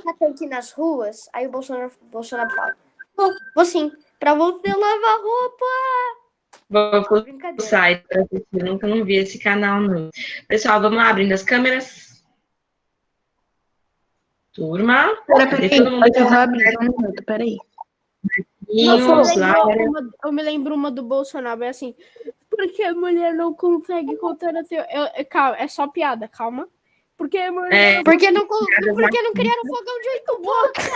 colocar tanque nas ruas? Aí o Bolsonaro fala, vou sim, pra você lavar roupa. Vou pro Brincadeira. site para assistir, nunca não vi esse canal, não. Pessoal, vamos lá, abrindo as câmeras. Turma, cadê todo mundo? Eu já vou abrir, um minuto, peraí. Eu me lembro uma do Bolsonaro, é assim, porque a mulher não consegue contar a seu... Calma, é só piada, calma. Porque a mulher porque não criaram fogão de 8 bocas.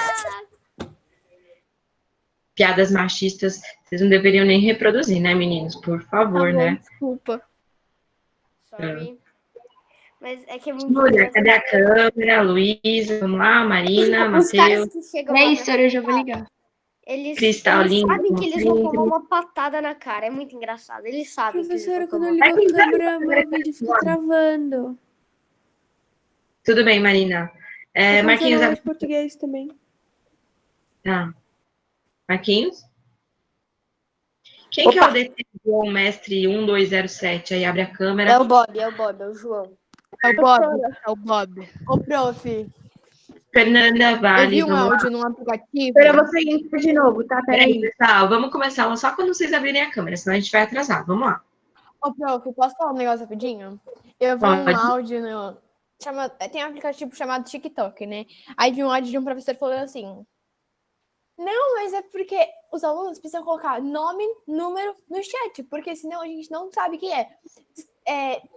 Piadas machistas, vocês não deveriam nem reproduzir, né, meninos? Por favor, Tá bom, né? desculpa. Sorry. Mas é que é muito Júlia, cadê a câmera? Luísa, vamos lá, Marina, Matheus. É isso, eu já vou ligar. Eles sabem que eles vão tomar uma patada na cara. É muito engraçado. Eles sabem. Professora, quando eu ligo a câmera, meu vídeo fica travando. Tudo bem, Marina. Marquinhos. De português também. Tá. Marquinhos? Quem que é o detetive mestre 1207? Aí abre a câmera. É o Bob, é o João. É o Bob. Ô, prof. Fernanda Vale. Eu vi um áudio num aplicativo. Espera você entrar de novo, tá? Peraí, pessoal, vamos começar só quando vocês abrirem a câmera, senão a gente vai atrasar. Vamos lá. Ô, prof, posso falar um negócio rapidinho? Eu vi um áudio no... Tem um aplicativo chamado TikTok, né? Aí vi um áudio de um professor falando assim... Não, mas é porque os alunos precisam colocar nome, número no chat, porque senão a gente não sabe quem é.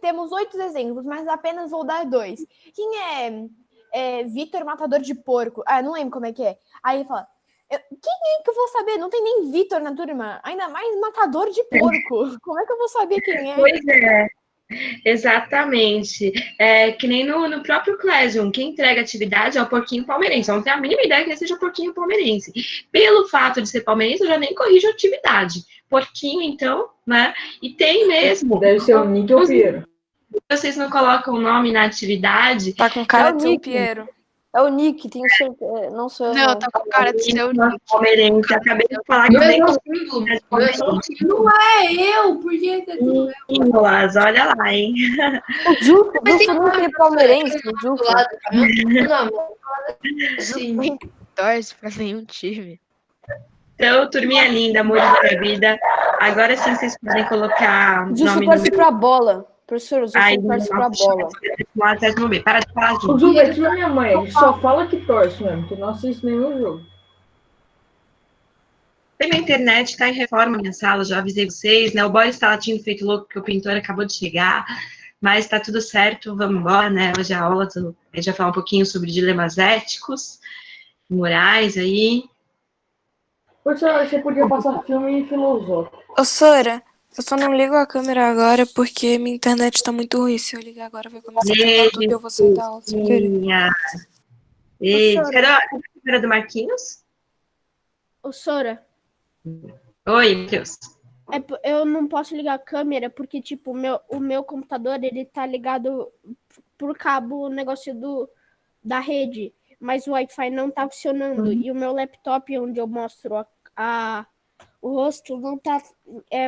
Temos 8 exemplos, mas apenas vou dar 2. Quem é Vitor Matador de Porco? Ah, não lembro como é que é. Aí ele fala, quem é que eu vou saber? Não tem nem Vitor na turma, ainda mais Matador de Porco. Como é que eu vou saber quem é? Pois é. Exatamente. Que nem no próprio Classroom, quem entrega atividade é o porquinho palmeirense. Eu não tenho a mínima ideia que ele seja o porquinho palmeirense. Pelo fato de ser palmeirense, eu já nem corrijo a atividade. Porquinho, então, né? E tem mesmo. Deve ser o Nick ou o Piero. Vocês não colocam o nome na atividade. Tá com cara de ser o Piero. É o Nick, tenho certeza. Não sou eu. Não, tá com cara de ser o Nick. Palmeirense. Acabei de falar que nem Não é eu, porque é tudo eu. Olha lá, hein? O Justo não é palmeirense. O Justo. Sim. Torce pra nenhum time. Então, turminha linda, amor da minha vida. Agora sim vocês podem colocar. O Justo torce pra bola. Professor, o Justo torce pra bola. Para de falar, O Ju. Ju é tipo a minha mãe, ele só fala que torce mesmo, que não assiste nenhum jogo. Tem minha internet, está em reforma minha sala, já avisei vocês, né? O Boris está latindo feito louco, porque o pintor acabou de chegar, mas está tudo certo, vamos embora, né? Hoje a aula, a gente vai falar um pouquinho sobre dilemas éticos, morais aí. Professor, você podia passar filme filosófico. Ô, Sora, eu só não ligo a câmera agora porque minha internet tá muito ruim. Se eu ligar agora vai começar a travar tudo e eu vou sair da aula sem querer. Cadê a câmera do Marquinhos? Ô, Sora. Oi, Matheus. Eu não posso ligar a câmera porque, tipo, o meu computador, ele tá ligado por cabo, o negócio da rede, mas o Wi-Fi não tá funcionando. E o meu laptop, onde eu mostro o rosto, não tá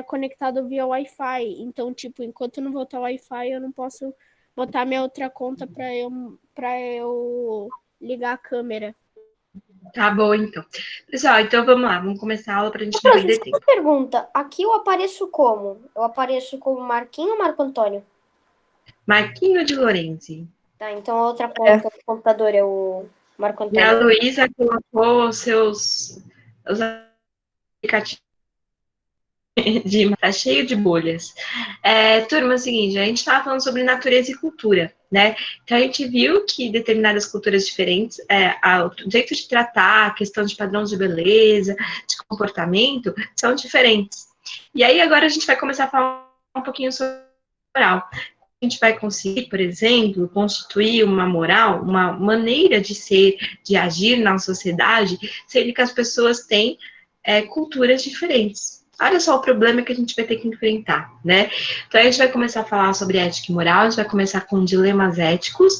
conectado via Wi-Fi. Então, tipo, enquanto não voltar o Wi-Fi, eu não posso botar minha outra conta pra eu ligar a câmera. Tá bom, então. Pessoal, então vamos lá, vamos começar a aula pra gente não perder tempo. Pergunta, aqui eu apareço como? Eu apareço como Marquinho ou Marco Antônio? Marquinho de Lorenzi. Tá, então a outra conta do computador é o Marco Antônio. E a Luísa colocou os aplicativos tá cheio de bolhas. Turma, é o seguinte, a gente estava falando sobre natureza e cultura, né? Então a gente viu que determinadas culturas diferentes, o jeito de tratar, a questão de padrões de beleza, de comportamento, são diferentes. E aí agora a gente vai começar a falar um pouquinho sobre moral. A gente vai conseguir, por exemplo, constituir uma moral, uma maneira de ser, de agir na sociedade, sendo que as pessoas têm culturas diferentes. Olha só o problema que a gente vai ter que enfrentar, né? Então, a gente vai começar a falar sobre ética e moral, a gente vai começar com dilemas éticos,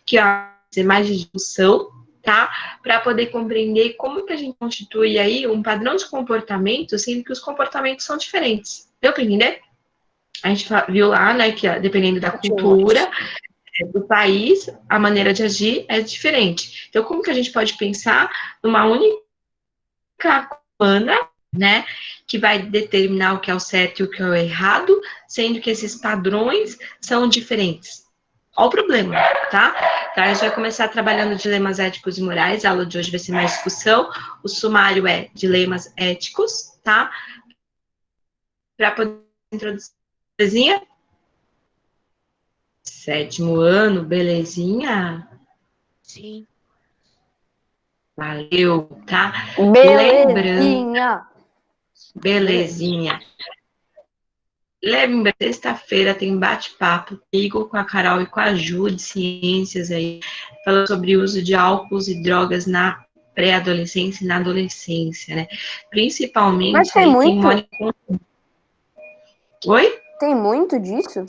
que vai ser mais de discussão, tá? Para poder compreender como que a gente constitui aí um padrão de comportamento, sendo que os comportamentos são diferentes. Deu para entender? A gente viu lá, né, que dependendo da cultura, do país, a maneira de agir é diferente. Então, como que a gente pode pensar numa única humana, né, que vai determinar o que é o certo e o que é o errado, sendo que esses padrões são diferentes? Olha o problema, tá? Então, a gente vai começar trabalhando dilemas éticos e morais. A aula de hoje vai ser mais discussão. O sumário é dilemas éticos, tá? Para poder introduzir. Belezinha? 7º ano, belezinha? Sim. Valeu, tá? Belezinha. Belezinha. Lembra, sexta-feira tem bate-papo comigo, com a Carol e com a Ju de Ciências aí, falando sobre o uso de álcools e drogas na pré-adolescência e na adolescência, né? Principalmente Mas tem aí muito? Oi? Tem muito disso?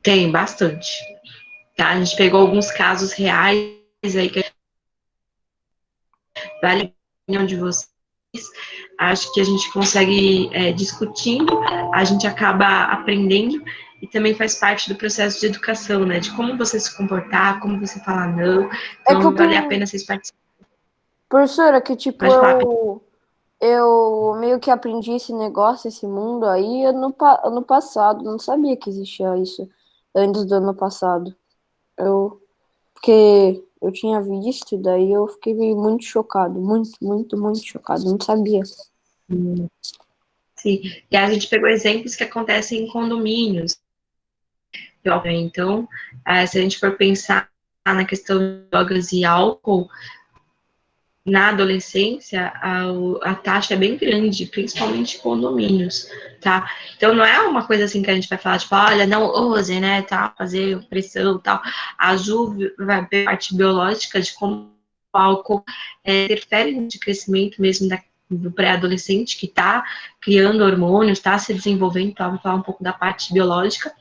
Tem bastante. Tá? A gente pegou alguns casos reais aí que vale a opinião de vocês. Acho que a gente consegue, discutindo, a gente acaba aprendendo e também faz parte do processo de educação, né? De como você se comportar, como você falar não. Então, vale a pena vocês participarem. Professora, que tipo, Pode falar. eu meio que aprendi esse negócio, esse mundo aí ano passado. Não sabia que existia isso antes do ano passado. Porque eu tinha visto, daí eu fiquei muito chocado. Muito chocado. Não sabia. Sim. E a gente pegou exemplos que acontecem em condomínios. Então, se a gente for pensar na questão de drogas e álcool, na adolescência, a taxa é bem grande, principalmente em condomínios, tá? Então, não é uma coisa assim que a gente vai falar, tipo, olha, não use, né, tá, fazer pressão e tal. A Ju vai ver a parte biológica de como o álcool interfere no crescimento mesmo do pré-adolescente, que tá criando hormônios, tá se desenvolvendo, tá? Vamos falar um pouco da parte biológica.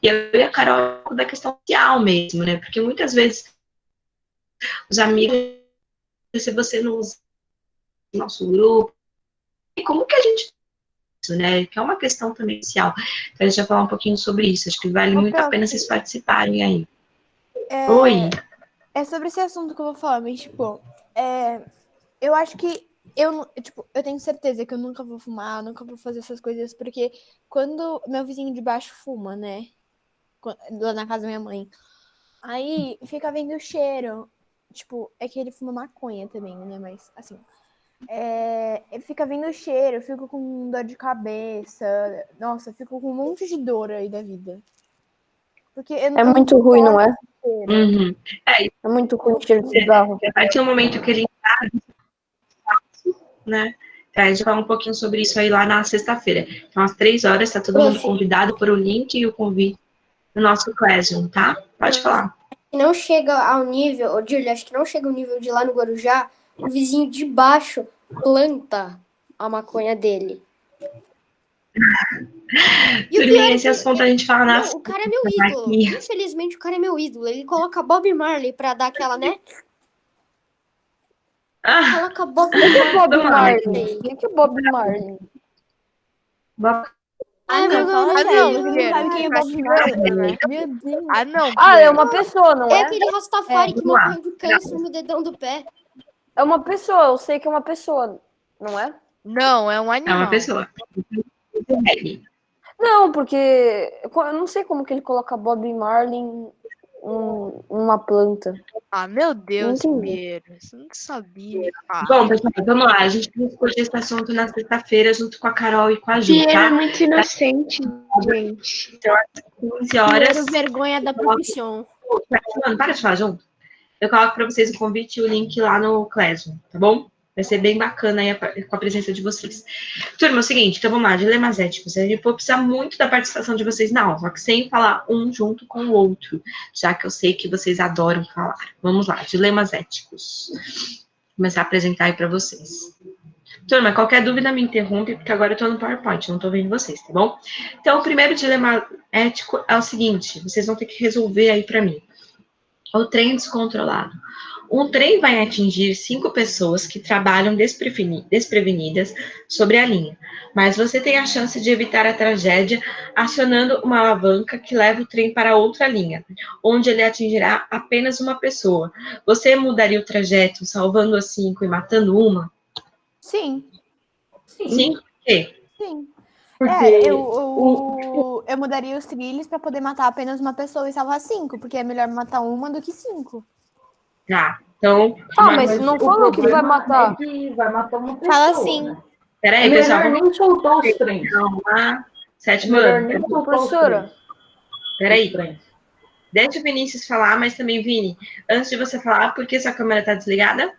E eu e a Carol, da questão social mesmo, né? Porque muitas vezes os amigos, se você não usa o nosso grupo, como que a gente isso, né? Que é uma questão também social. Então, a gente vai falar um pouquinho sobre isso. Acho que vale muito a pena vocês participarem aí. Oi. É sobre esse assunto que eu vou falar, mas, tipo, eu acho que eu tenho certeza que eu nunca vou fumar, nunca vou fazer essas coisas, porque quando meu vizinho de baixo fuma, né? Lá na casa da minha mãe, aí fica vendo o cheiro. Tipo, é que ele fuma maconha também, né? Mas, assim, ele fica vendo o cheiro, eu fico com dor de cabeça. Nossa, eu fico com um monte de dor aí da vida. Porque eu É muito ruim, não é? Uhum. É muito ruim o cheiro de cigarro. A partir do momento que a gente né? A gente vai falar um pouquinho sobre isso aí lá na sexta-feira. Então, às 3 horas, tá todo mundo convidado por o link e o convite no nosso Classroom, tá? Pode falar. Não chega ao nível, Dirley, acho que não chega ao nível de lá no Guarujá, o vizinho de baixo planta a maconha dele. Turminha, esse assunto a gente fala na Não, o cara é meu ídolo. Infelizmente, o cara é meu ídolo. Ele coloca Bob Marley pra dar aquela, né? Coloca Bob Marley. O que é Bob Marley? Não, não, não sabe quem é Bob Marley. Meu Deus. É uma pessoa, não É é? aquele Rastafari que morreu de câncer no dedão do pé. É uma pessoa, eu sei que é uma pessoa, não é? Não, é um É animal. uma pessoa. Não, porque eu não sei como que ele coloca Bob Marley em uma planta. Ah, meu Deus, Não entendi. Piero. Você não sabia. Ah, Bom, pessoal, vamos lá. A gente vai discutir esse assunto na sexta-feira junto com a Carol e com a Ju, Piero é tá? muito inocente, gente. Então, às 15 horas. Primeiro vergonha da profissão. Mano, para de falar junto. Eu coloco para vocês o convite e o link lá no Classroom, tá bom? Vai ser bem bacana aí com a presença de vocês. Turma, é o seguinte, então vamos lá, dilemas éticos. A gente vai precisar muito da participação de vocês na aula, só que sem falar um junto com o outro, já que eu sei que vocês adoram falar. Vamos lá, dilemas éticos. Vou começar a apresentar aí para vocês. Turma, qualquer dúvida me interrompe, porque agora eu tô no PowerPoint, não tô vendo vocês, tá bom? Então, o primeiro dilema ético é o seguinte, vocês vão ter que resolver aí para mim. O trem descontrolado. Um trem vai atingir 5 pessoas que trabalham desprevenidas sobre a linha, mas você tem a chance de evitar a tragédia acionando uma alavanca que leva o trem para outra linha, onde ele atingirá apenas uma pessoa. Você mudaria o trajeto, salvando as 5 e matando uma? Sim, Sim. Por quê? sim. Porque Eu mudaria os trilhos pra poder matar apenas uma pessoa e salvar 5, porque é melhor matar uma do que 5. Tá, então... Mas não falou que vai matar. É que vai matar uma pessoa. Fala assim. Né? Peraí, É pessoal, melhor nem soltar os trens. Calma. Sétimo Melhor ano. nem soltar os Professora, trens. Peraí. Os trens. Deixa o Vinícius falar, mas também, Vini, antes de você falar, por que sua câmera tá desligada?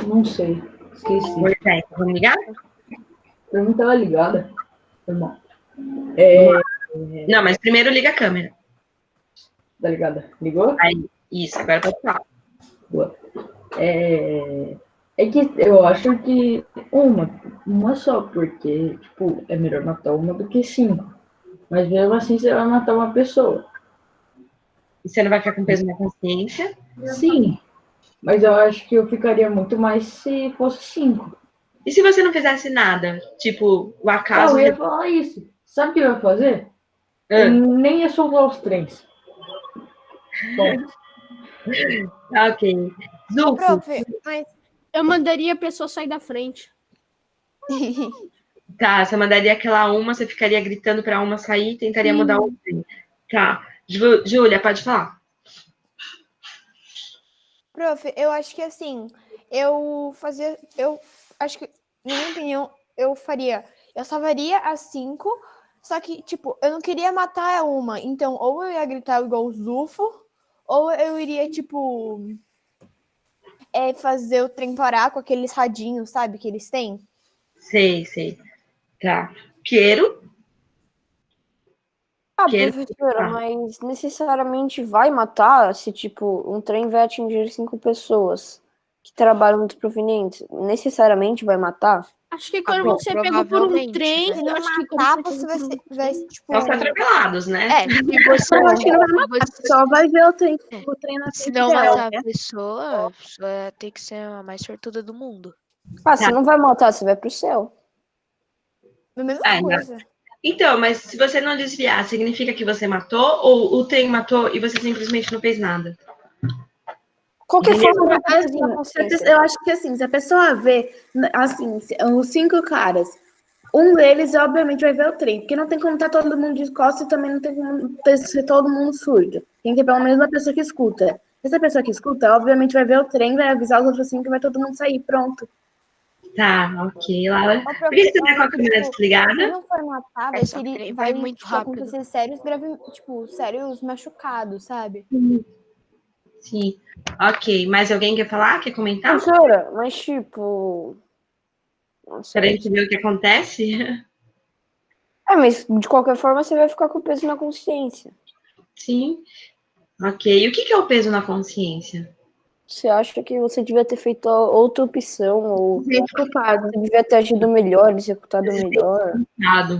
Não sei. Esqueci. Pois é, então vamos ligar? Pra mim tava ligada. Irmão. Não, mas primeiro liga a câmera. Tá ligada? Ligou? Aí, isso, agora pode falar. Boa. É que eu acho que uma só, porque, tipo, é melhor matar uma do que 5. Mas mesmo assim você vai matar uma pessoa. E você não vai ficar com peso na consciência? Sim. Mas eu acho que eu ficaria muito mais se fosse 5. E se você não fizesse nada? Tipo, o acaso... Eu ia falar isso. Sabe o que eu ia fazer? Ah. Eu nem ia soltar os trens. Bom, Ok. Zulco, Prof, mas Eu mandaria a pessoa sair da frente. tá, você mandaria aquela uma, você ficaria gritando pra uma sair e tentaria mudar o trem. Tá. Júlia, pode falar. Prof, eu acho que assim, eu acho que, na minha opinião, eu salvaria as 5, só que, tipo, eu não queria matar uma, então, ou eu ia gritar igual o Zufo, ou eu iria, tipo, fazer o trem parar com aqueles radinhos, sabe, que eles têm. Sei. Tá. Piero? professora, mas necessariamente vai matar se, tipo, um trem vai atingir 5 pessoas que trabalham desprevenientes? Necessariamente vai matar? Acho que quando bom, você pegou por um provavelmente, trem, né? Se não acho que quando matar, você você pegou vai por um vai, trem- tipo... São os atropelados, né? Se você Eu acho que não vai matar, você- só vai ver o trem na se frente não dela. matar a pessoa tem que ser a mais sortuda do mundo. Você não vai matar, você vai pro céu. A mesma Ah, coisa. Então, mas se você não desviar, significa que você matou ou o trem matou e você simplesmente não fez nada? Qualquer Entendeu? forma, vai Assim, atingir na consciência. eu acho que assim, se a pessoa vê, assim, os 5 caras, um deles obviamente vai ver o trem, porque não tem como estar todo mundo de costas e também não tem como ser todo mundo surdo. Tem que ter pelo menos uma pessoa que escuta. Essa pessoa que escuta, obviamente, vai ver o trem, vai avisar os outros 5 que vai todo mundo sair, pronto. Tá, ok, Laura. Ó, Por que você tá com a tipo, câmera se desligada? não for matar, Só que ele vai muito rápido. acontecer sérios machucados, sabe? Sim. Ok, mais alguém quer falar? Quer comentar? Professora, mas tipo... Nossa, Pra gente ver o que acontece? mas de qualquer forma você vai ficar com peso na consciência. Sim. Ok, e o que é o peso na consciência? Você acha que você devia ter feito outra opção, ou Gente culpado. você devia ter agido melhor, executado melhor.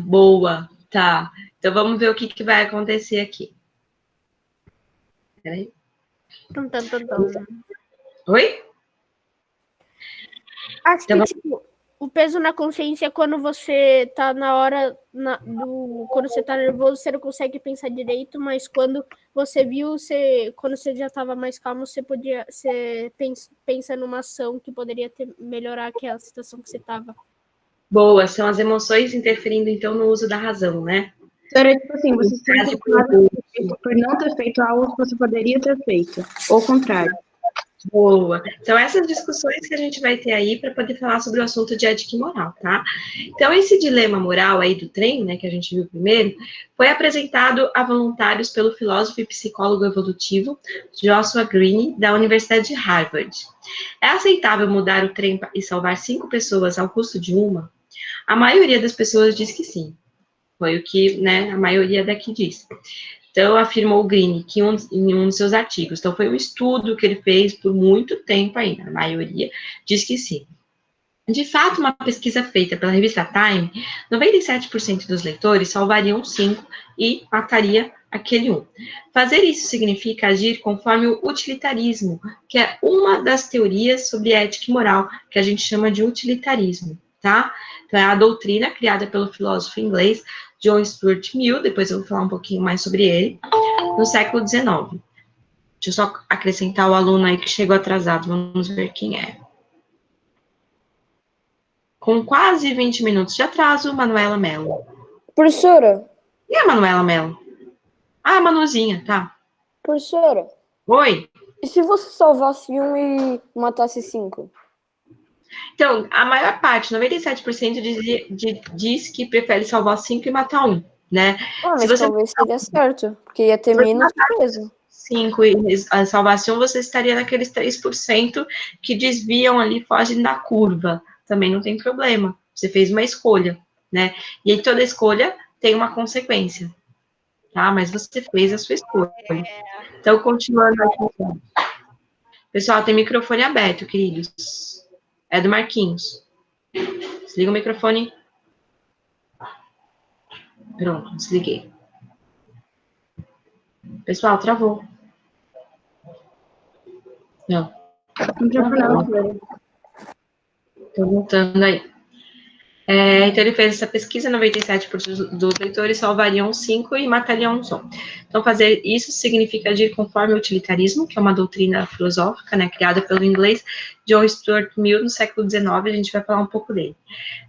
Boa, tá. Então vamos ver o que vai acontecer aqui. Peraí. Tum, tum, tum, tum. Oi? Acho Então, que, tipo, o peso na consciência é quando você tá na hora quando você tá nervoso, você não consegue pensar direito, mas quando você viu, quando você já tava mais calmo, você pensa numa ação que poderia melhorar aquela situação que você tava. Boa, são as emoções interferindo, então, no uso da razão, né? Era tipo assim, você se sente culpado por não ter feito algo que você poderia ter feito. Ou o contrário. Boa. São essas discussões que a gente vai ter aí para poder falar sobre o assunto de ética e moral, tá? Então, esse dilema moral aí do trem, né, que a gente viu primeiro, foi apresentado a voluntários pelo filósofo e psicólogo evolutivo Joshua Greene, da Universidade de Harvard. É aceitável mudar o trem e salvar 5 pessoas ao custo de uma? A maioria das pessoas diz que sim. Foi o que, né, a maioria daqui diz. Então, afirmou o Greene que em um dos seus artigos. Então, foi um estudo que ele fez por muito tempo ainda. A maioria diz que sim. De fato, uma pesquisa feita pela revista Time, 97% dos leitores salvariam 5 e mataria aquele um. Fazer isso significa agir conforme o utilitarismo, que é uma das teorias sobre ética e moral, que a gente chama de utilitarismo, tá? Então, é a doutrina criada pelo filósofo inglês John Stuart Mill, depois eu vou falar um pouquinho mais sobre ele, no século XIX. Deixa eu só acrescentar o aluno aí que chegou atrasado, vamos ver quem é. Com quase 20 minutos de atraso, Manuela Mello. Professora, E a Manuela Mello? Ah, a Manuzinha, tá. professora, Oi. e se você salvasse um e matasse 5? Então, a maior parte, 97%, diz que prefere salvar 5 e matar um, né? Ah, Se mas você talvez seria certo, porque ia ter menos peso. 5 e salvasse um, você estaria naqueles 3% que desviam ali, fogem da curva. Também não tem problema. Você fez uma escolha, né? E aí toda escolha tem uma consequência, tá? Mas você fez a sua escolha. Então, continuando aqui. Pessoal, tem microfone aberto, queridos. É do Marquinhos. Desliga o microfone. Pronto, desliguei. Pessoal, travou. Não. Tô voltando aí. Então, ele fez essa pesquisa, 97% dos leitores salvariam 5 e matariam um só. Então, fazer isso significa agir conforme o utilitarismo, que é uma doutrina filosófica, né, criada pelo inglês John Stuart Mill no século XIX, a gente vai falar um pouco dele.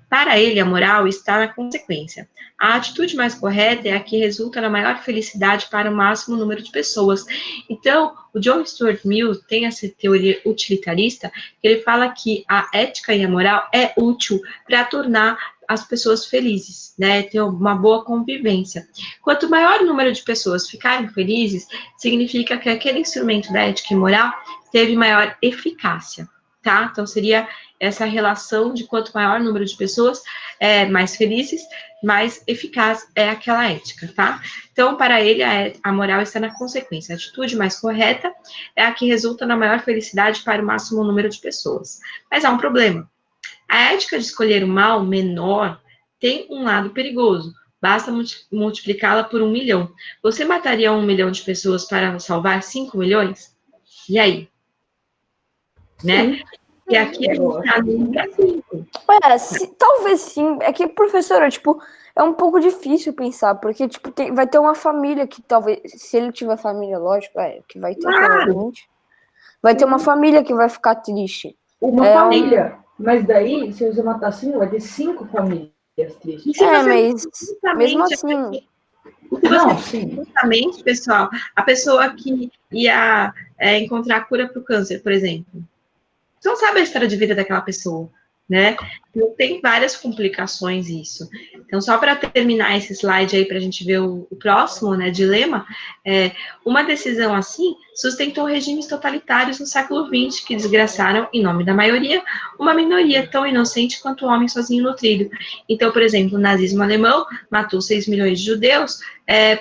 Para ele, a moral está na consequência. A atitude mais correta é a que resulta na maior felicidade para o máximo número de pessoas. Então, o John Stuart Mill tem essa teoria utilitarista, que ele fala que a ética e a moral é útil para tornar as pessoas felizes, né? Ter uma boa convivência. Quanto maior o número de pessoas ficarem felizes, significa que aquele instrumento da ética e moral teve maior eficácia, tá? Então, seria essa relação de quanto maior o número de pessoas mais felizes, mais eficaz é aquela ética, tá? Então, para ele, a moral está na consequência. A atitude mais correta é a que resulta na maior felicidade para o máximo número de pessoas. Mas há um problema. A ética de escolher o mal menor tem um lado perigoso. Basta multiplicá-la por 1 milhão. Você mataria 1 milhão de pessoas para salvar 5 milhões? E aí? Né? E aqui a gente tá no 5. Talvez sim. É que, professora, tipo, é um pouco difícil pensar, porque, tipo, vai ter uma família que talvez, se ele tiver família, lógico, que vai ter, provavelmente, vai ter uma família que vai ficar triste. Uma família. Mas daí, se você matar 5, vai ter 5 famílias tristes. Mas mesmo assim... Não, sim. Justamente, pessoal, a pessoa que ia encontrar a cura para o câncer, por exemplo, você não sabe a história de vida daquela pessoa, né? Então, tem várias complicações isso. Então, só para terminar esse slide aí, para a gente ver o próximo, né, dilema, uma decisão assim sustentou regimes totalitários no século XX, que desgraçaram, em nome da maioria, uma minoria tão inocente quanto o homem sozinho nutrido. Então, por exemplo, o nazismo alemão matou 6 milhões de judeus,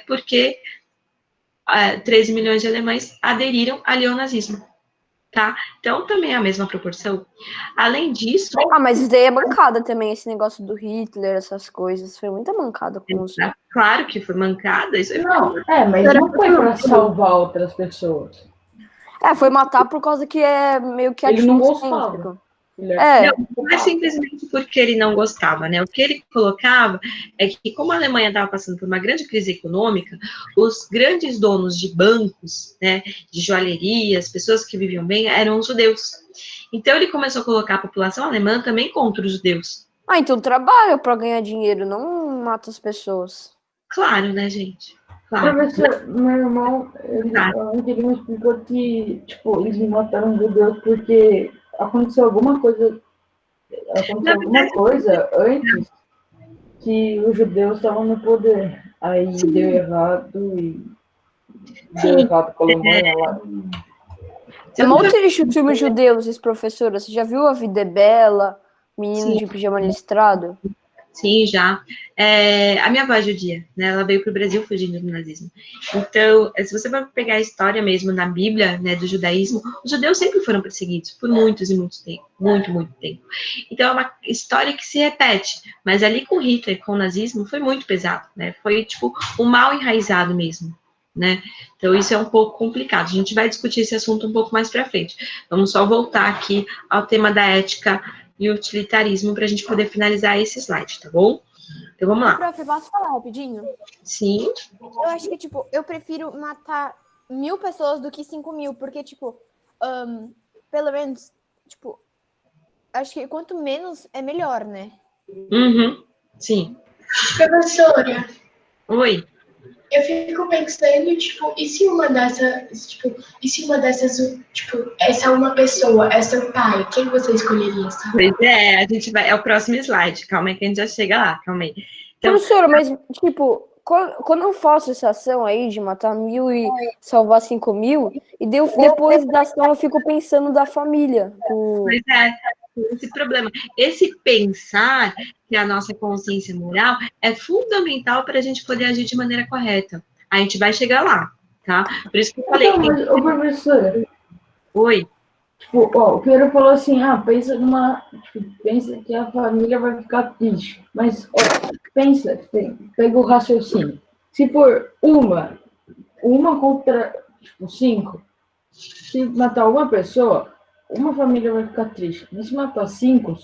porque 13 milhões de alemães aderiram ali ao nazismo. Tá? Então, também é a mesma proporção. Além disso... mas isso daí é mancada também, esse negócio do Hitler, essas coisas. Foi muita mancada com os... Claro que foi mancada. Isso mas não foi para salvar outras pessoas. Foi matar por causa que é meio que ele não gostava. Não é simplesmente porque ele não gostava, né? O que ele colocava é que, como a Alemanha estava passando por uma grande crise econômica, os grandes donos de bancos, né, de joalherias, pessoas que viviam bem, eram os judeus. Então, ele começou a colocar a população alemã também contra os judeus. Então trabalha para ganhar dinheiro, não mata as pessoas. Claro, né, gente? Claro. Professor, meu irmão, ele me explicou que, tipo, eles me mataram os judeus porque aconteceu alguma coisa antes que os judeus estavam no poder. Aí deu errado e deu errado com a Alemanha lá. É mal triste o filme Judeus, professora. Você já viu A Vida é Bela, Menino de Pijama Listrado? Sim, já. A minha avó é judia, né? Ela veio para o Brasil fugindo do nazismo. Então, se você vai pegar a história mesmo na Bíblia, né, do judaísmo, os judeus sempre foram perseguidos por muitos e muito tempo. Muito tempo. Então, é uma história que se repete. Mas ali com Hitler, com o nazismo, foi muito pesado, né? Foi, tipo, um mal enraizado mesmo, né? Então, isso é um pouco complicado. A gente vai discutir esse assunto um pouco mais para frente. Vamos só voltar aqui ao tema da ética e utilitarismo para a gente poder finalizar esse slide, tá bom? Então, vamos lá. Prof, posso falar rapidinho? Sim. Eu acho que, tipo, eu prefiro matar 1000 pessoas do que 5.000, porque, tipo, pelo menos, tipo, acho que quanto menos é melhor, né? Uhum. Sim. Professora, Oi. eu fico pensando, tipo, e se uma dessas, tipo, essa uma pessoa é seu pai, quem você escolheria, sabe? Pois é, a gente vai. É o próximo slide. Calma aí que a gente já chega lá. Calma aí. Então, Professora, mas, tipo, quando eu faço essa ação aí de matar 1000 e salvar 5000, e depois da ação eu fico pensando da família. pois é, esse problema. Esse pensar que a nossa consciência moral é fundamental para a gente poder agir de maneira correta. A gente vai chegar lá, tá? Por isso que eu falei. Então, mas, ô, professora, Oi. tipo, ó, o Pedro falou assim, pensa pensa que a família vai ficar triste. Mas, ó, pega o raciocínio. Se for uma contra, tipo, 5, se matar uma pessoa, uma família vai ficar triste. Mas se matar 5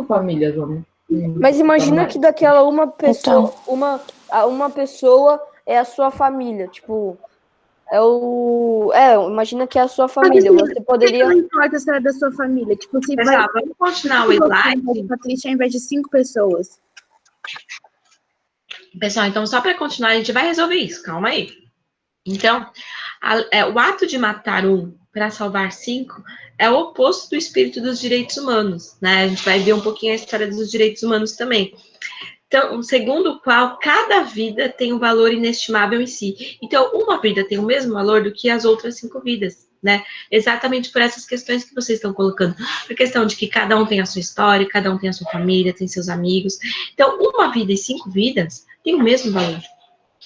famílias vão. Mas imagina que daquela uma pessoa, uma pessoa é a sua família, tipo, imagina que é a sua família, você poderia... Não importa se é da sua família, tipo, se Pessoal, vamos continuar o slide. Patrícia ao invés de 5 pessoas. Pessoal, então só para continuar, a gente vai resolver isso, calma aí. Então, o ato de matar um para salvar 5 é o oposto do espírito dos direitos humanos, né? A gente vai ver um pouquinho a história dos direitos humanos também. Então, segundo o qual cada vida tem um valor inestimável em si. Então, uma vida tem o mesmo valor do que as outras 5 vidas, né? Exatamente por essas questões que vocês estão colocando. Por questão de que cada um tem a sua história, cada um tem a sua família, tem seus amigos. Então, uma vida e 5 vidas tem o mesmo valor,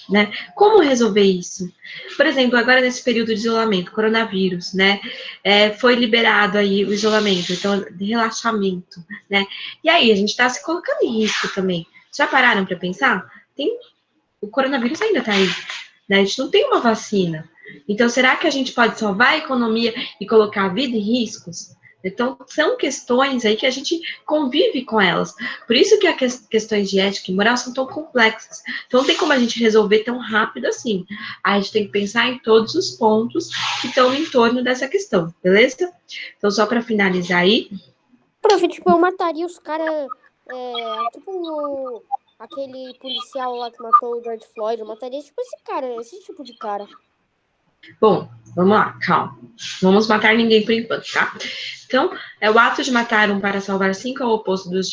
né? Como resolver isso? Por exemplo, agora nesse período de isolamento, coronavírus, né? Foi liberado aí o isolamento, então, relaxamento, né? E aí, a gente está se colocando em risco também. Já pararam para pensar? O coronavírus ainda está aí, né? A gente não tem uma vacina. Então, será que a gente pode salvar a economia e colocar a vida em riscos? Então, são questões aí que a gente convive com elas. Por isso que as questões de ética e moral são tão complexas. Então, não tem como a gente resolver tão rápido assim. A gente tem que pensar em todos os pontos que estão em torno dessa questão, beleza? Então, só para finalizar aí. Prof, tipo, eu mataria os caras, tipo aquele policial lá que matou o George Floyd, eu mataria tipo esse cara, esse tipo de cara. Bom, vamos lá, calma. Não vamos matar ninguém por enquanto, tá? Então, o ato de matar um para salvar 5 é o oposto dos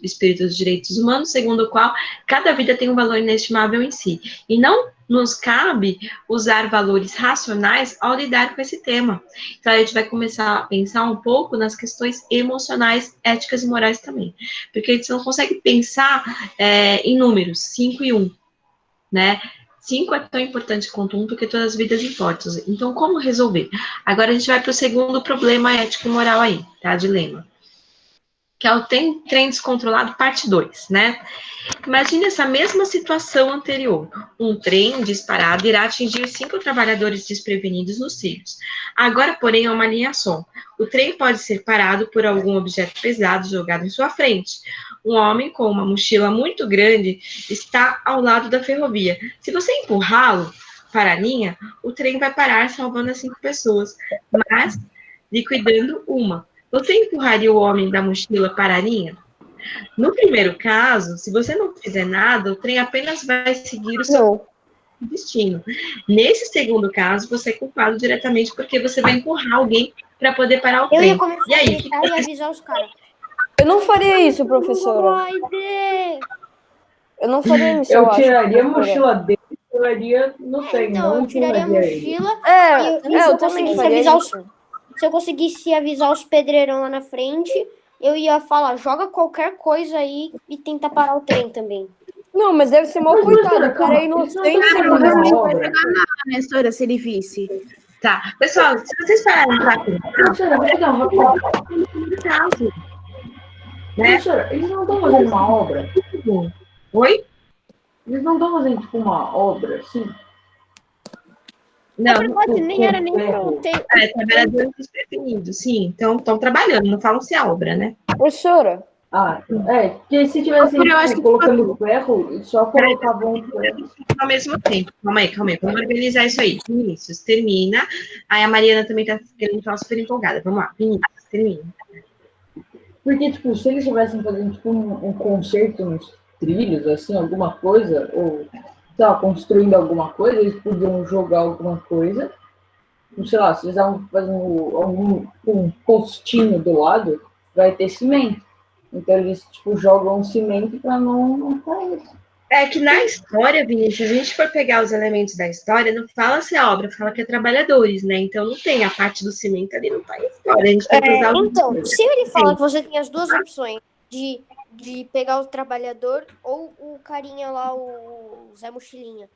espíritos dos direitos humanos, segundo o qual cada vida tem um valor inestimável em si. E não nos cabe usar valores racionais ao lidar com esse tema. Então, a gente vai começar a pensar um pouco nas questões emocionais, éticas e morais também. Porque a gente não consegue pensar em números, 5 e 1, né? 5 é tão importante quanto 1, porque todas as vidas importam. Então, como resolver? Agora a gente vai para o segundo problema ético e moral aí, tá? Dilema. Que é o trem descontrolado, parte 2, né? Imagine essa mesma situação anterior. Um trem disparado irá atingir 5 trabalhadores desprevenidos nos trilhos. Agora, porém, é uma linha só. O trem pode ser parado por algum objeto pesado jogado em sua frente. Um homem com uma mochila muito grande está ao lado da ferrovia. Se você empurrá-lo para a linha, o trem vai parar, salvando as 5 pessoas, mas liquidando uma. Você empurraria o homem da mochila para a linha? No primeiro caso, se você não fizer nada, o trem apenas vai seguir o seu destino. Nesse segundo caso, você é culpado diretamente porque você vai empurrar alguém para poder parar o trem. Eu ia começar a gritar e avisar os caras. Eu não faria isso, professora. Eu não faria isso, eu tiraria a mochila dele e pularia no trem. Então, eu tiraria a mochila e se eu conseguisse avisar se eu conseguisse avisar os pedreirão lá na frente, eu ia falar, joga qualquer coisa aí e tenta parar o trem também. Não, mas deve ser mal coitado, o cara é inocente. Professora, se ele visse. Tá, pessoal, se vocês pararem pra Professora, vou pegar uma caso, né? Professora, eles não estão fazendo uma obra? Oi? Eles não estão fazendo, tipo, uma obra, assim? Na Não, verdade, nem era nem pra eu ter. trabalhadores definidos, sim. Então, estão trabalhando, não falam se é obra, né? Professora, Porque se tivesse Eu acho que colocando ferro, só colocava um ferro. ao mesmo tempo. Calma aí. Vamos organizar isso aí. Vinícius, termina. Aí a Mariana também tá querendo falar super empolgada. Vamos lá, Vinícius, termina. Porque, tipo, se eles estivessem fazendo tipo, um concerto nos trilhos, assim, alguma coisa, ou, sei lá, construindo alguma coisa, eles podiam jogar alguma coisa. Sei lá, se eles estavam fazendo um postinho do lado, vai ter cimento. Então eles, tipo, jogam cimento para não cair. É que na história, Vinícius, se a gente for pegar os elementos da história, não fala se é obra, fala que é trabalhadores, né? Então não tem a parte do cimento ali, não tá em história. A gente tem que usar o... Então, se ele fala que você tem as duas opções de pegar o trabalhador ou o carinha lá, o Zé Mochilinha,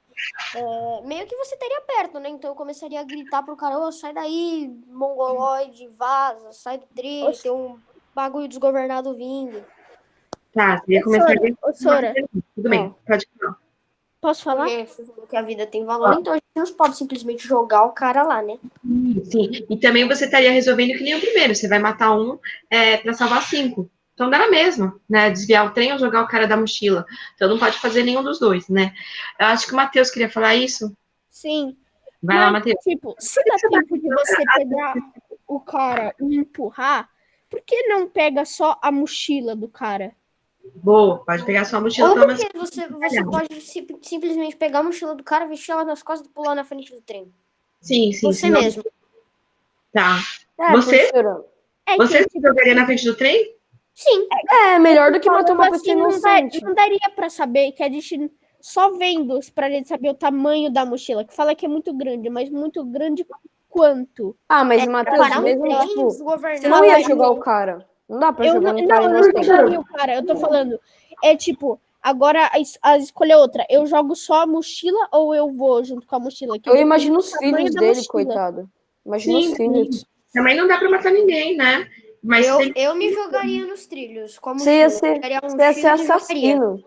meio que você estaria perto, né? Então eu começaria a gritar pro cara, ô, sai daí, mongoloide, vaza, sai do trilho, tem um bagulho desgovernado vindo. Tá, você ia começar Ô, Sora, Tudo bem, pode falar. posso falar? Porque você falou que a vida tem valor, então a gente não pode simplesmente jogar o cara lá, né? Sim, e também você estaria resolvendo que nem o primeiro, você vai matar um para salvar 5. Então dá na mesma, né? Desviar o trem ou jogar o cara da mochila. Então não pode fazer nenhum dos dois, né? Eu acho que o Matheus queria falar isso. Sim. Vai lá, Matheus. Tipo, se dá tempo de você pegar o cara e empurrar, por que não pega só a mochila do cara? Boa, pode pegar sua mochila. Ou porque você pode simplesmente pegar a mochila do cara, vestir ela nas costas e pular na frente do trem. Sim. Você mesmo. Tá. professora. Você se jogaria na frente do trem? Sim. É melhor do que matar uma pessoa inocente. Não daria pra saber que a gente só vendo pra gente saber o tamanho da mochila, que fala que é muito grande, mas muito grande quanto? Ah, mas Matheus, mesmo, tipo, você não ia jogar o cara. Não dá pra jogar um cara eu não inocente. jogaria o cara, eu tô falando. É tipo, agora a escolha é outra. Eu jogo só a mochila ou eu vou junto com a mochila? Eu imagino os filhos dele, coitado. Imagina os filhos. Também não dá pra matar ninguém, né? Mas eu me jogaria nos trilhos. Como você ia ser assassino.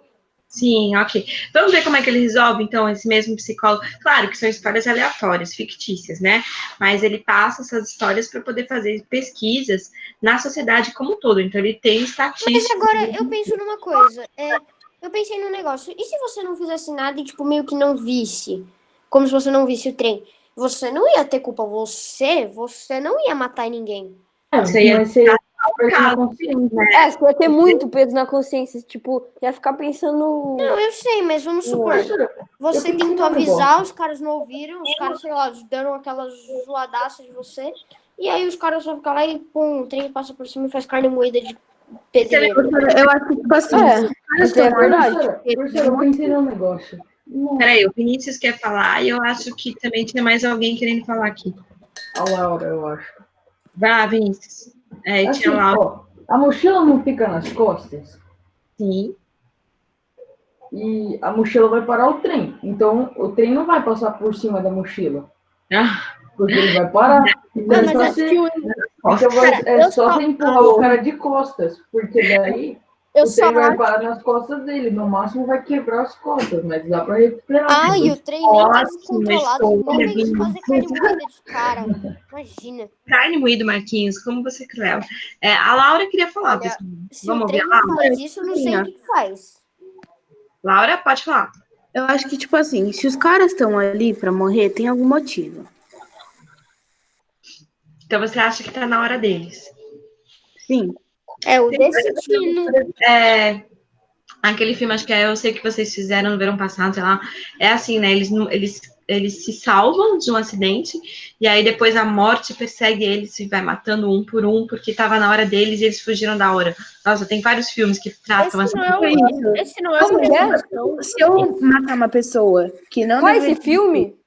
Sim, ok. Vamos ver como é que ele resolve, então, esse mesmo psicólogo. Claro que são histórias aleatórias, fictícias, né? Mas ele passa essas histórias para poder fazer pesquisas na sociedade como um todo. Então, ele tem estatísticas. Mas agora eu penso numa coisa. Eu pensei num negócio. E se você não fizesse nada e, tipo, meio que não visse? Como se você não visse o trem. Você não ia ter culpa. Você não ia matar ninguém. Você ia peso na consciência. Você ia ter muito peso na consciência. Tipo, ia ficar pensando. Não, eu sei, mas vamos supor. Você tentou avisar, os caras não ouviram, os caras, sei lá, deram aquelas zoadaças de você. E aí os caras só ficam lá e, pum, o trem passa por cima e faz carne moída de pedreiro. Eu acho que, tipo assim, Isso é verdade. Eu pensei num negócio. Peraí, o Vinícius quer falar e eu acho que também tinha mais alguém querendo falar aqui. A Laura, eu acho. Vai, Vinícius. Assim, tinha Laura. ó, a mochila não fica nas costas? Sim. E a mochila vai parar o trem. Então, o trem não vai passar por cima da mochila. Porque ele vai parar. Então, é só você empurrar o cara de costas. Porque daí o trem vai parar nas costas dele. No máximo vai quebrar as costas, mas dá pra recuperar. E o trem nem tá descontrolado. Nem tem que fazer carne moída de cara. Imagina. Carne moída, Marquinhos, como você quer, Léo? A Laura queria falar. Olha, se vamos o trem ouvir a não Laura? faz isso, eu não sei o que faz. Laura, pode falar. Eu acho que, tipo assim, se os caras estão ali pra morrer, tem algum motivo. Então você acha que tá na hora deles? Sim. É o destino. Aquele filme, acho que Eu Sei Que Vocês Fizeram no verão passado, sei lá. É assim, né? Eles se salvam de um acidente e aí depois a morte persegue eles e vai matando um por um, porque tava na hora deles e eles fugiram da hora. Nossa, tem vários filmes que tratam Esse não é o Se eu matar uma pessoa que não... Qual é esse filme?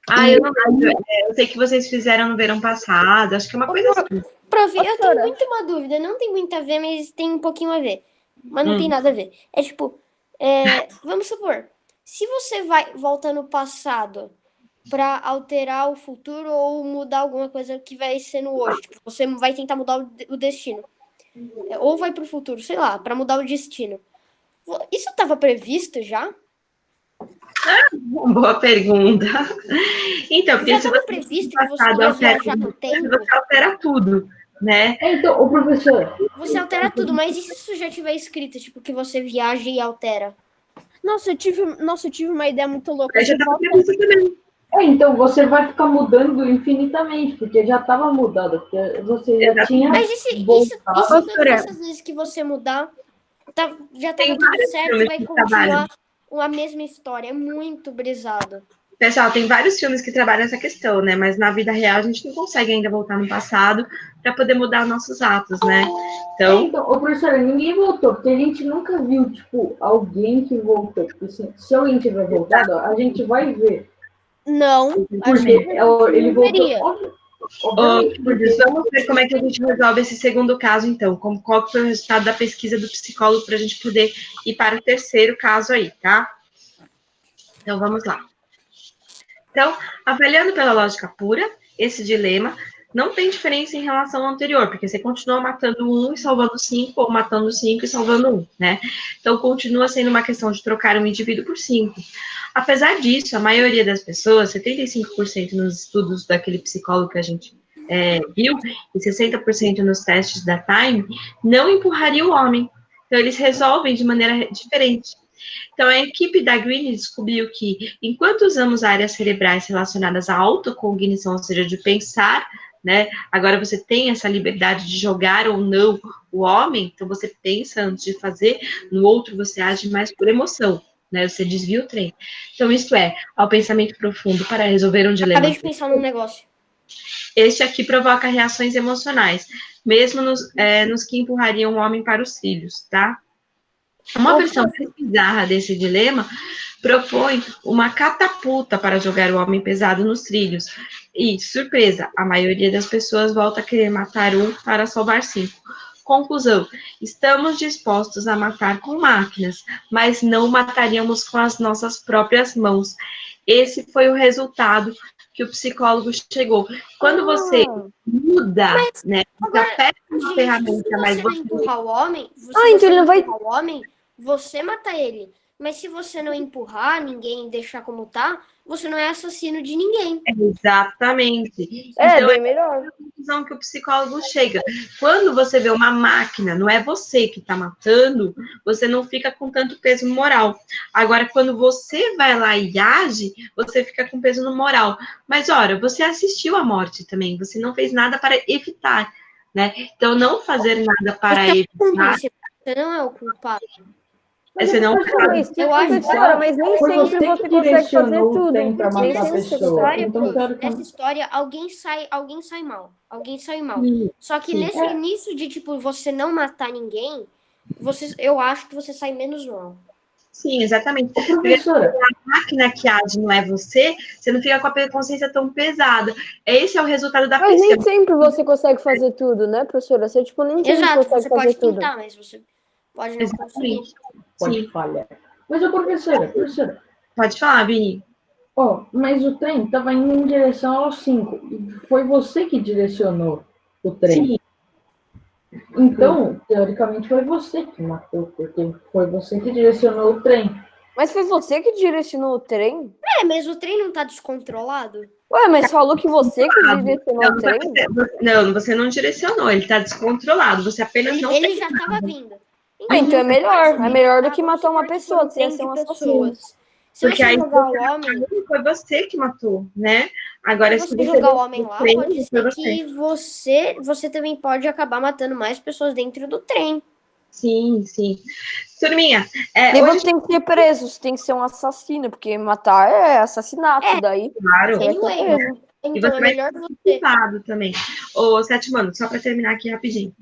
Eu não lembro. Eu Sei Que Vocês Fizeram no verão passado. Acho que é uma coisa assim. Prof, eu tenho muito uma dúvida. Não tem muito a ver, mas tem um pouquinho a ver. Mas não tem nada a ver. É tipo, vamos supor, se você volta no passado para alterar o futuro ou mudar alguma coisa que vai ser no hoje, tipo, você vai tentar mudar o destino. Ou vai pro futuro, sei lá, para mudar o destino. Isso estava previsto já? Boa pergunta. Então, porque Já se estava você previsto que você passado ia altera viajar no tempo? você altera tudo, né? Então, ô professor, Você altera tudo, mas e se isso já tiver escrito, tipo, que você viaja e altera? Nossa, eu tive uma ideia muito louca. Aí já Você estava volta, previsto também. então você vai ficar mudando infinitamente, porque já estava mudado, porque você já tinha Mas e se voltado. todas essas vezes que você mudar, já Tem tava tudo vários certo, filmes vai que trabalham. continuar a mesma história? É muito brisado. Pessoal, tem vários filmes que trabalham essa questão, né? Mas na vida real a gente não consegue ainda voltar no passado para poder mudar nossos atos, né? Então, Então, ô professora, ninguém voltou, porque a gente nunca viu, tipo, alguém que voltou. Porque se alguém tiver voltado, a gente vai ver. não, a Porque gente ele não voltou. veria. Obviamente, porque vamos ver como é que a gente resolve esse segundo caso, então. Qual que foi o resultado da pesquisa do psicólogo para a gente poder ir para o terceiro caso aí, tá? Então, vamos lá. Então, avaliando pela lógica pura, esse dilema não tem diferença em relação ao anterior, porque você continua matando 1 e salvando 5, ou matando 5 e salvando 1, né? Então, continua sendo uma questão de trocar um indivíduo por 5. Apesar disso, a maioria das pessoas, 75% nos estudos daquele psicólogo que a gente viu, e 60% nos testes da Time, não empurraria o homem. Então, eles resolvem de maneira diferente. Então, a equipe da Green descobriu que, enquanto usamos áreas cerebrais relacionadas à autocognição, ou seja, de pensar, né? Agora você tem essa liberdade de jogar ou não o homem, então você pensa antes de fazer, no outro você age mais por emoção, né? Você desvia o trem. Então, isto é, ao pensamento profundo para resolver um dilema. Acabei de pensar num negócio. Este aqui provoca reações emocionais, mesmo nos que empurrariam o homem para os trilhos, tá? Uma versão mais bizarra desse dilema propõe uma catapulta para jogar o homem pesado nos trilhos. E, surpresa, a maioria das pessoas volta a querer matar 1 para salvar 5. Conclusão, estamos dispostos a matar com máquinas, mas não mataríamos com as nossas próprias mãos. Esse foi o resultado que o psicólogo chegou. Quando você muda, né, você aperta uma ferramenta, mas Se você não você empurrar o homem, então ele não vai- você mata ele. Mas se você não empurrar ninguém e deixar como tá, você não é assassino de ninguém. Exatamente. É, Então, bem melhor. a conclusão que o psicólogo chega. Quando você vê uma máquina, não é você que está matando, você não fica com tanto peso moral. Agora, quando você vai lá e age, você fica com peso no moral. Mas, ora, você assistiu à morte também, você não fez nada para evitar, né? Então, não fazer nada para evitar, Você não é o culpado. você não Eu acho Professora, mas nem Foi sempre você você que consegue fazer direcionou o tudo. trem para Nem matar a sempre você pessoa. consegue. Então, Nessa história, alguém sai mal. Alguém sai mal. Sim, Só que sim. nisso de, tipo, você não matar ninguém, eu acho que você sai menos mal. Sim, exatamente. Ô, professora, Porque a máquina que age não é você não fica com a consciência tão pesada. Esse é o resultado da Mas nem pesquisa. sempre você consegue fazer tudo, né, professora? Você, tipo, nem sempre Exato, consegue você fazer pode tudo. tentar, mas você pode não conseguir. Exatamente. pode Sim. falhar. Mas, ô, professora, Pode falar, Vini. mas o trem estava indo em direção aos 5. Foi você que direcionou o trem. Sim. Então, teoricamente, foi você que matou, porque foi você que direcionou o trem. Mas foi você que direcionou o trem? Mas o trem não tá descontrolado? Ué, mas falou que você que direcionou o trem? Não, você não direcionou, ele está descontrolado. Você apenas não Ele fez já nada. tava vindo. Então é melhor. É melhor do que matar uma pessoa, você ia ser um assassino. Se Porque você aí jogar o homem, foi você que matou, né? Agora, se se você você jogar o homem lá, trem, pode foi ser que você também pode acabar matando mais pessoas dentro do trem. Sim, sim. Turminha, E hoje você tem que ser preso, você tem que ser um assassino, porque matar é assassinato, daí claro. você vai ser Anyway, preso. E então você é vai melhor ser você. culpado também. Ô, Sete Mano, só para terminar aqui rapidinho.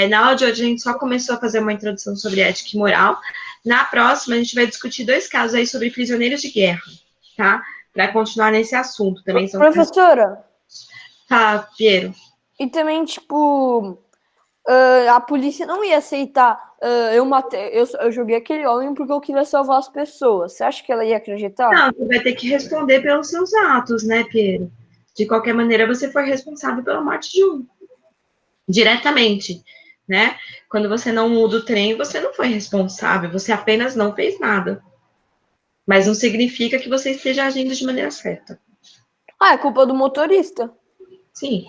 Na aula de hoje, a gente só começou a fazer uma introdução sobre ética e moral. Na próxima, a gente vai discutir 2 casos aí sobre prisioneiros de guerra, tá? Para continuar nesse assunto. Também são Professora, Tá, Piero. e também, tipo, a polícia não ia aceitar. Eu joguei aquele homem porque eu queria salvar as pessoas. Você acha que ela ia acreditar? Não, você vai ter que responder pelos seus atos, né, Piero? De qualquer maneira, você foi responsável pela morte de um. Diretamente, né? Quando você não muda o trem, você não foi responsável, você apenas não fez nada. Mas não significa que você esteja agindo de maneira certa. Ah, é culpa do motorista. Sim,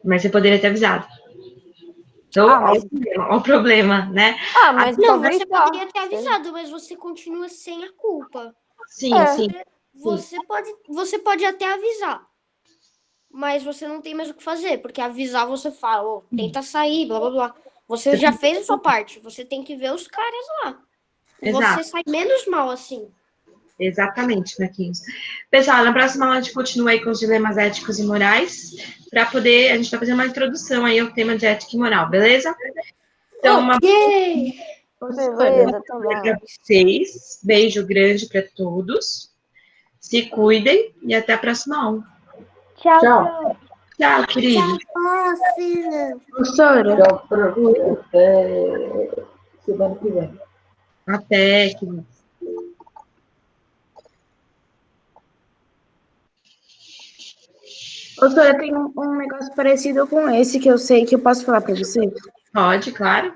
mas você poderia ter avisado. Então, Ah, mas- olha o problema, né? Ah, mas Não, talvez você tá. poderia ter avisado, mas você continua sem a culpa. Sim, É. sim. Você pode até avisar, mas você não tem mais o que fazer, porque avisar você fala, ô, tenta sair, blá blá blá. Você já fez a sua parte, você tem que ver os caras lá. Exato. Você sai menos mal assim. Exatamente, Marquinhos. Pessoal, na próxima aula a gente continua aí com os dilemas éticos e morais, para poder, a gente vai fazer uma introdução aí ao tema de ética e moral, beleza? Então, uma Beleza, tá bom. para vocês, beijo grande para todos, se cuidem e até a próxima aula. Tchau. Tchau, querido. Professora, Tchau pra você. Até semana que vem. Até, querido. professora, tem um negócio parecido com esse que eu sei que eu posso falar para você. Pode, claro.